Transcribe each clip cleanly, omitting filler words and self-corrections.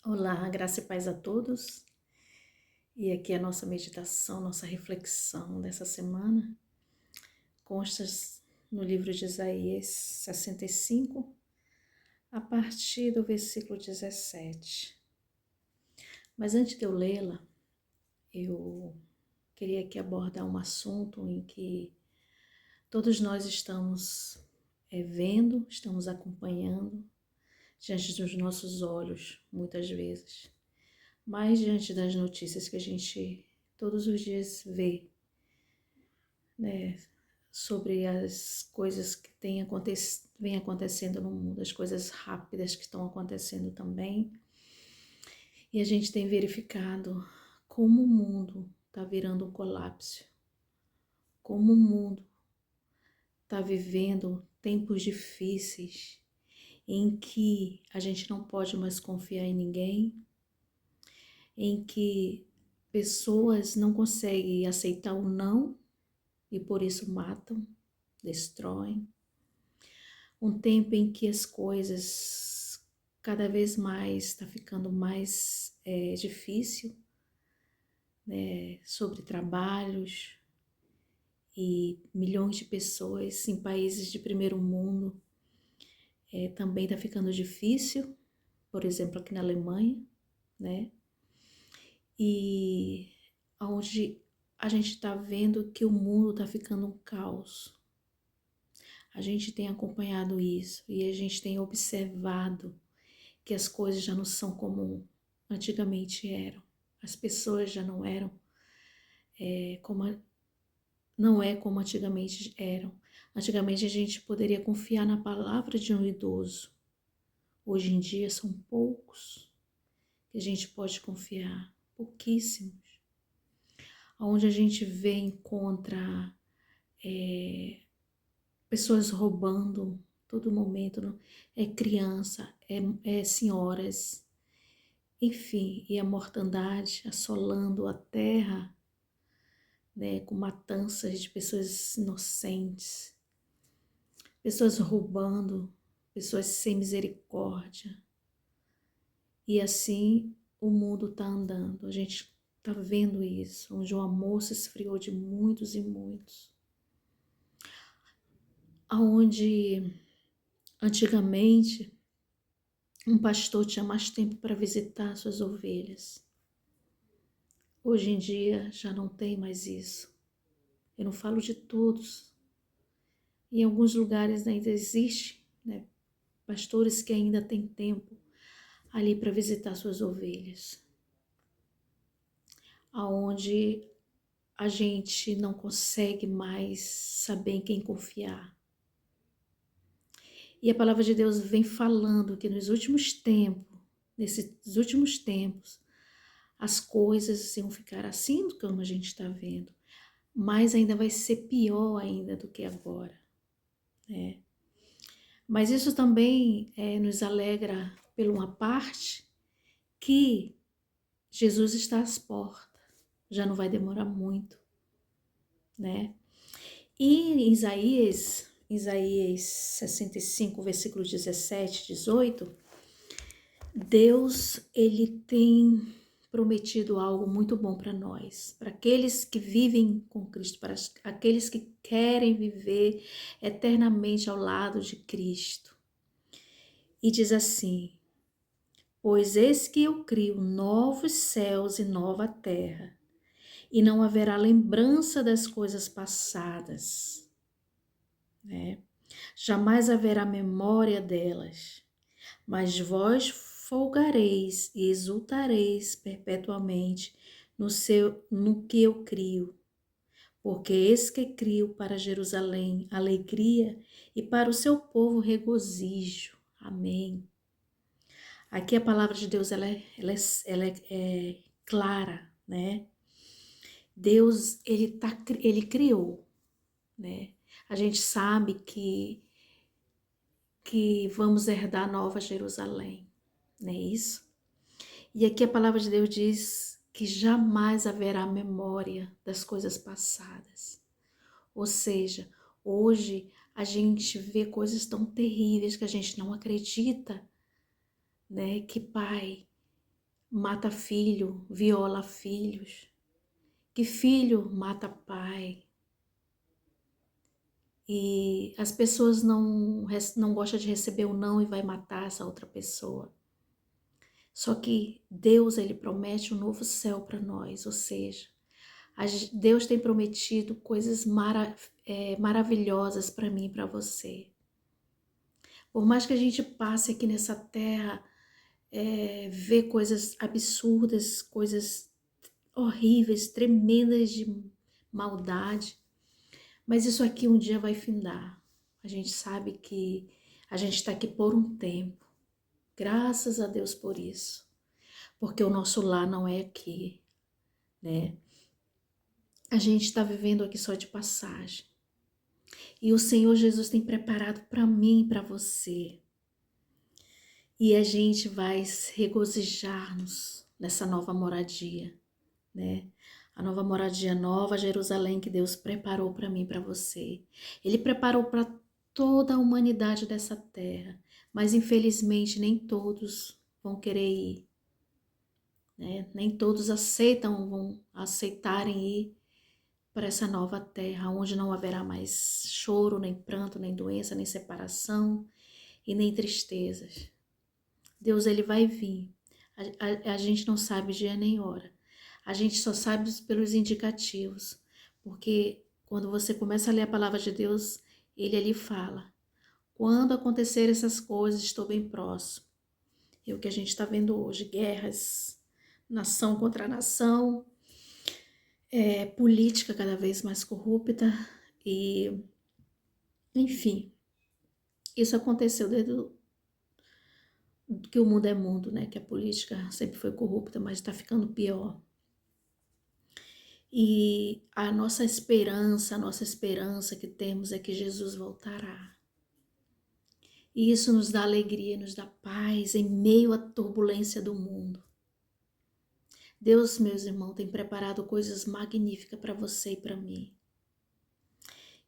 Olá, graça e paz a todos. E aqui é a nossa meditação, nossa reflexão dessa semana consta no livro de Isaías 65, a partir do versículo 17. Mas antes de eu lê-la, eu queria aqui abordar um assunto em que todos nós estamos vendo, estamos acompanhando diante dos nossos olhos, muitas vezes. Mas diante das notícias que a gente todos os dias vê, né, sobre as coisas que vem acontecendo no mundo, as coisas rápidas que estão acontecendo também. E a gente tem verificado como o mundo está virando um colapso, como o mundo está vivendo tempos difíceis em que a gente não pode mais confiar em ninguém, em que pessoas não conseguem aceitar o não e por isso matam, destroem. Um tempo em que as coisas cada vez mais está ficando mais difícil, né, sobre trabalhos, e milhões de pessoas em países de primeiro mundo também está ficando difícil, por exemplo aqui na Alemanha, né, e onde a gente está vendo que o mundo está ficando um caos. A gente tem acompanhado isso e a gente tem observado que as coisas já não são como antigamente eram. As pessoas já não eram não é como antigamente eram. Antigamente a gente poderia confiar na palavra de um idoso. Hoje em dia são poucos que a gente pode confiar, pouquíssimos. Onde a gente vê, encontra pessoas roubando todo momento, é criança, é senhoras, enfim, e a mortandade assolando a terra, né, com matanças de pessoas inocentes, pessoas roubando, pessoas sem misericórdia. E assim o mundo está andando, a gente está vendo isso, onde o amor se esfriou de muitos e muitos. Onde antigamente um pastor tinha mais tempo para visitar suas ovelhas. Hoje em dia já não tem mais isso. Eu não falo de todos. Em alguns lugares ainda existe, né, pastores que ainda têm tempo ali para visitar suas ovelhas. Aonde a gente não consegue mais saber em quem confiar. E a palavra de Deus vem falando que nesses últimos tempos, as coisas iam ficar assim como a gente está vendo, mas ainda vai ser pior ainda do que agora, né? Mas isso também nos alegra por uma parte que Jesus está às portas, já não vai demorar muito, né? E em Isaías 65, versículos 17, 18, Deus, ele tem prometido algo muito bom para nós, para aqueles que vivem com Cristo, para aqueles que querem viver eternamente ao lado de Cristo. E diz assim: pois eis que eu crio novos céus e nova terra, e não haverá lembrança das coisas passadas, né? Jamais haverá memória delas, mas vós folgareis e exultareis perpetuamente no que eu crio, porque eis que crio para Jerusalém alegria e para o seu povo regozijo. Amém. Aqui a palavra de Deus ela é clara, né? Deus ele criou, né? A gente sabe que vamos herdar Nova Jerusalém, não é isso? E aqui a palavra de Deus diz que jamais haverá memória das coisas passadas. Ou seja, hoje a gente vê coisas tão terríveis que a gente não acredita, né? Que pai mata filho, viola filhos, que filho mata pai. E as pessoas não gostam de receber o não e vai matar essa outra pessoa. Só que Deus, ele promete um novo céu para nós, ou seja, Deus tem prometido coisas maravilhosas para mim e para você. Por mais que a gente passe aqui nessa terra, ver coisas absurdas, coisas horríveis, tremendas de maldade, mas isso aqui um dia vai findar. A gente sabe que a gente está aqui por um tempo. Graças a Deus por isso. Porque o nosso lar não é aqui, né? A gente está vivendo aqui só de passagem. E o Senhor Jesus tem preparado para mim e para você. E a gente vai regozijar-nos nessa nova moradia, né? A nova moradia, nova Jerusalém que Deus preparou para mim e para você. Ele preparou para toda a humanidade dessa terra, mas infelizmente nem todos vão querer ir, né? Nem todos vão aceitarem ir para essa nova terra, onde não haverá mais choro, nem pranto, nem doença, nem separação e nem tristezas. Deus, ele vai vir. A gente não sabe dia nem hora. A gente só sabe pelos indicativos, porque quando você começa a ler a palavra de Deus, ele ali fala: quando acontecer essas coisas, estou bem próximo. É o que a gente está vendo hoje, guerras, nação contra nação, política cada vez mais corrupta e, enfim, isso aconteceu desde que o mundo é mundo, né? Que a política sempre foi corrupta, mas está ficando pior. E a nossa esperança que temos é que Jesus voltará. E isso nos dá alegria, nos dá paz em meio à turbulência do mundo. Deus, meus irmãos, tem preparado coisas magníficas para você e para mim.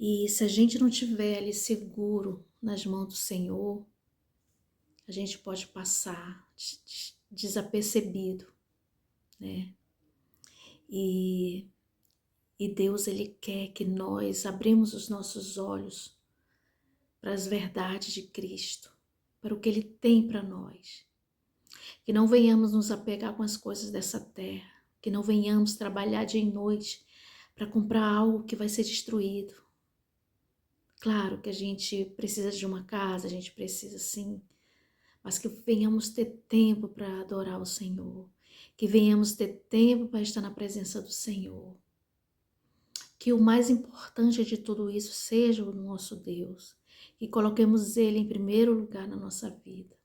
E se a gente não tiver ali seguro nas mãos do Senhor, a gente pode passar desapercebido, né? E Deus, ele quer que nós abrimos os nossos olhos para as verdades de Cristo, para o que ele tem para nós. Que não venhamos nos apegar com as coisas dessa terra, que não venhamos trabalhar dia e noite para comprar algo que vai ser destruído. Claro que a gente precisa de uma casa, a gente precisa sim, mas que venhamos ter tempo para adorar o Senhor, que venhamos ter tempo para estar na presença do Senhor. Que o mais importante de tudo isso seja o nosso Deus, que coloquemos Ele em primeiro lugar na nossa vida,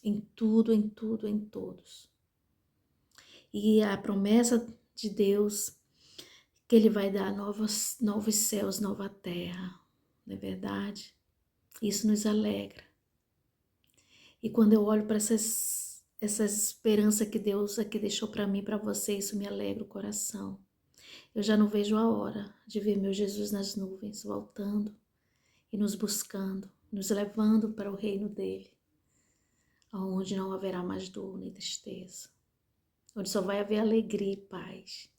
em tudo, em tudo, em todos. E a promessa de Deus, que Ele vai dar novos céus, nova terra, não é verdade? Isso nos alegra. E quando eu olho para essa esperança que Deus aqui deixou para mim, para você, isso me alegra o coração. Eu já não vejo a hora de ver meu Jesus nas nuvens, voltando e nos buscando, nos levando para o reino dele, onde não haverá mais dor nem tristeza, onde só vai haver alegria e paz.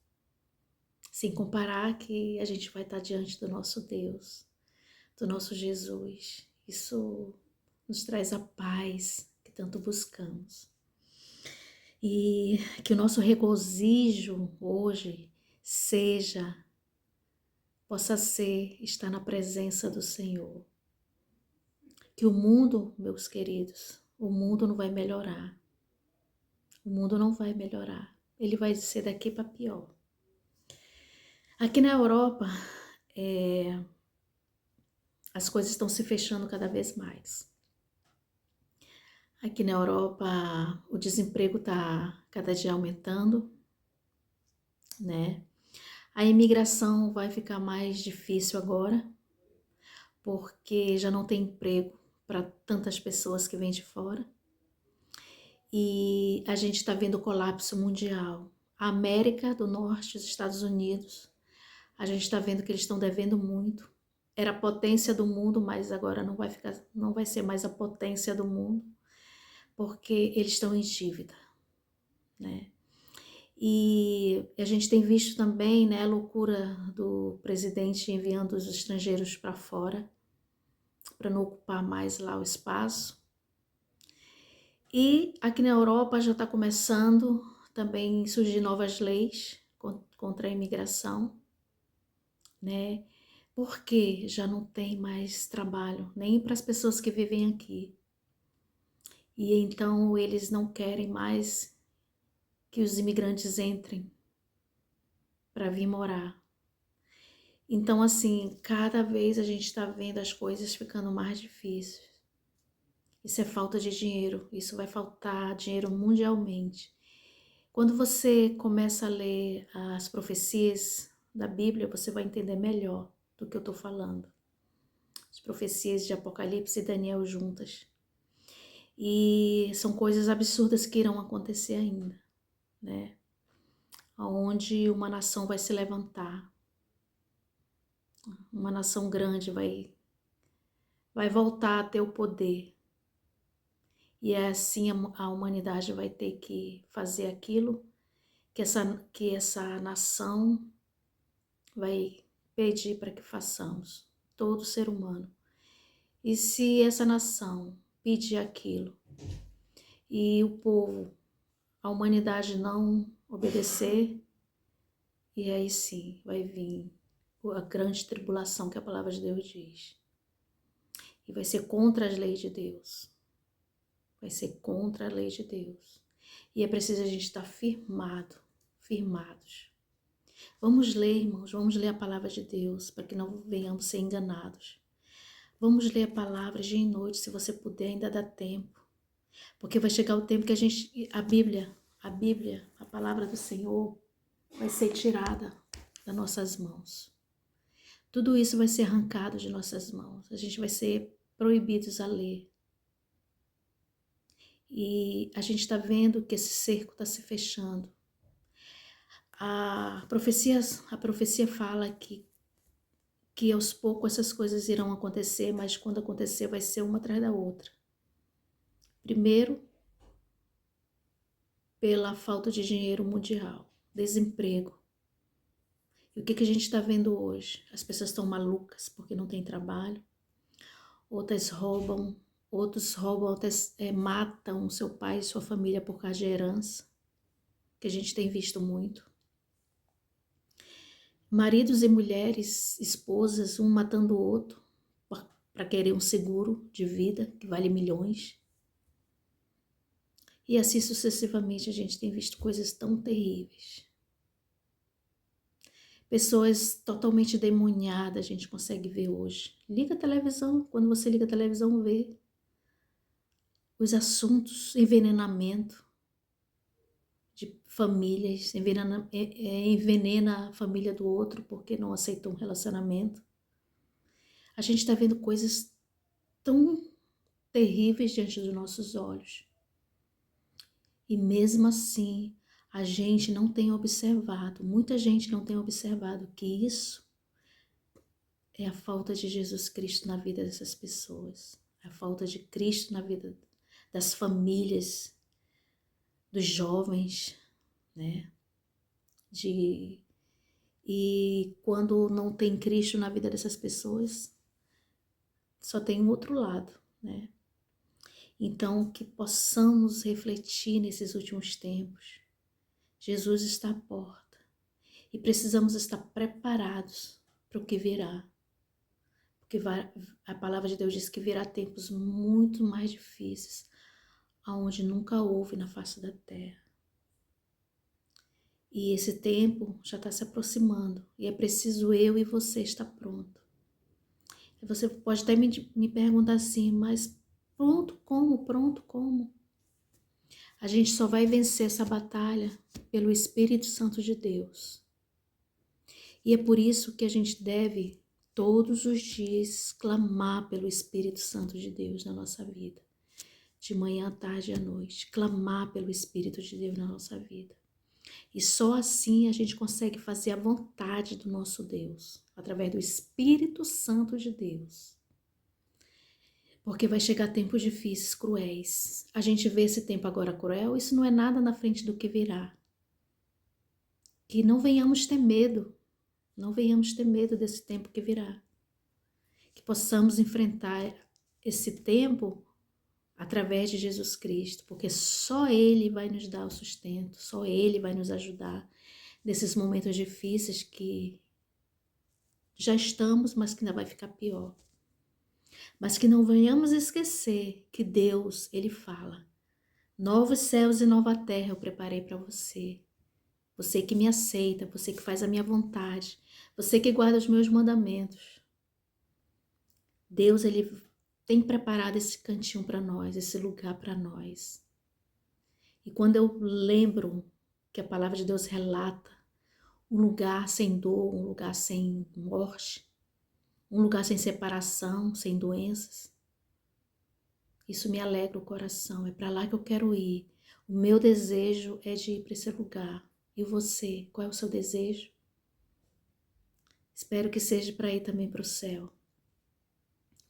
Sem comparar que a gente vai estar diante do nosso Deus, do nosso Jesus. Isso nos traz a paz que tanto buscamos. E que o nosso regozijo hoje possa ser estar na presença do Senhor. Que o mundo, meus queridos, o mundo não vai melhorar. O mundo não vai melhorar. Ele vai ser daqui para pior. Aqui na Europa, as coisas estão se fechando cada vez mais. Aqui na Europa, o desemprego está cada dia aumentando, né? A imigração vai ficar mais difícil agora, porque já não tem emprego para tantas pessoas que vêm de fora. E a gente está vendo o colapso mundial. A América do Norte, os Estados Unidos, a gente está vendo que eles estão devendo muito. Era a potência do mundo, mas agora não vai ser mais a potência do mundo, porque eles estão em dívida. né? E a gente tem visto também, né, a loucura do presidente enviando os estrangeiros para fora, para não ocupar mais lá o espaço. E aqui na Europa já está começando também surgir novas leis contra a imigração, né? Porque já não tem mais trabalho, nem para as pessoas que vivem aqui. E então eles não querem mais que os imigrantes entrem para vir morar. Então, assim, cada vez a gente está vendo as coisas ficando mais difíceis. Isso é falta de dinheiro, isso vai faltar dinheiro mundialmente. Quando você começa a ler as profecias da Bíblia, você vai entender melhor do que eu estou falando. As profecias de Apocalipse e Daniel juntas. E são coisas absurdas que irão acontecer ainda, né? Onde uma nação vai se levantar. Uma nação grande vai voltar a ter o poder. E é assim a humanidade vai ter que fazer aquilo que essa nação vai pedir para que façamos, todo ser humano. E se essa nação pedir aquilo e o povo, a humanidade não obedecer, e aí sim vai vir a grande tribulação que a palavra de Deus diz. E vai ser contra as leis de Deus. Vai ser contra a lei de Deus. E é preciso a gente estar firmados. Vamos ler, irmãos, vamos ler a palavra de Deus, para que não venhamos ser enganados. Vamos ler a palavra dia e noite, se você puder, ainda dá tempo. Porque vai chegar o tempo que a Bíblia, a palavra do Senhor, vai ser tirada das nossas mãos. Tudo isso vai ser arrancado de nossas mãos. A gente vai ser proibidos a ler. E a gente está vendo que esse cerco está se fechando. A profecia fala que aos poucos essas coisas irão acontecer, mas quando acontecer vai ser uma atrás da outra. Primeiro, pela falta de dinheiro mundial, desemprego. E o que a gente está vendo hoje? As pessoas estão malucas porque não tem trabalho, outros roubam, matam seu pai e sua família por causa de herança, que a gente tem visto muito. Maridos e mulheres, esposas, um matando o outro para querer um seguro de vida que vale milhões. E assim sucessivamente a gente tem visto coisas tão terríveis. Pessoas totalmente demoniadas a gente consegue ver hoje. Liga a televisão, quando você liga a televisão vê os assuntos, envenenamento de famílias, envenena a família do outro porque não aceitou um relacionamento. A gente está vendo coisas tão terríveis diante dos nossos olhos. E mesmo assim, a gente não tem observado, muita gente não tem observado que isso é a falta de Jesus Cristo na vida dessas pessoas. A falta de Cristo na vida das famílias, dos jovens, né? E quando não tem Cristo na vida dessas pessoas, só tem um outro lado, né? Então, que possamos refletir nesses últimos tempos. Jesus está à porta e precisamos estar preparados para o que virá. Porque a palavra de Deus diz que virá tempos muito mais difíceis, aonde nunca houve na face da terra. E esse tempo já está se aproximando e é preciso eu e você estar pronto. E você pode até me perguntar assim, mas pronto como? Pronto como? A gente só vai vencer essa batalha pelo Espírito Santo de Deus. E é por isso que a gente deve todos os dias clamar pelo Espírito Santo de Deus na nossa vida. De manhã, à tarde e à noite. Clamar pelo Espírito de Deus na nossa vida. E só assim a gente consegue fazer a vontade do nosso Deus. Através do Espírito Santo de Deus. Porque vai chegar tempos difíceis, cruéis. A gente vê esse tempo agora cruel, isso não é nada na frente do que virá. Que não venhamos ter medo, não venhamos ter medo desse tempo que virá. Que possamos enfrentar esse tempo através de Jesus Cristo, porque só Ele vai nos dar o sustento, só Ele vai nos ajudar nesses momentos difíceis que já estamos, mas que ainda vai ficar pior. Mas que não venhamos esquecer que Deus, Ele fala: novos céus e nova terra eu preparei para você. Você que me aceita, você que faz a minha vontade, você que guarda os meus mandamentos. Deus, Ele tem preparado esse cantinho para nós, esse lugar para nós. E quando eu lembro que a palavra de Deus relata um lugar sem dor, um lugar sem morte, um lugar sem separação, sem doenças, isso me alegra o coração, é para lá que eu quero ir. O meu desejo é de ir para esse lugar. E você, qual é o seu desejo? Espero que seja para ir também para o céu.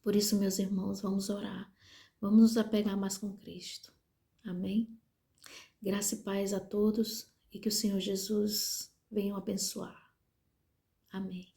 Por isso, meus irmãos, vamos orar. Vamos nos apegar mais com Cristo. Amém? Graça e paz a todos e que o Senhor Jesus venha abençoar. Amém.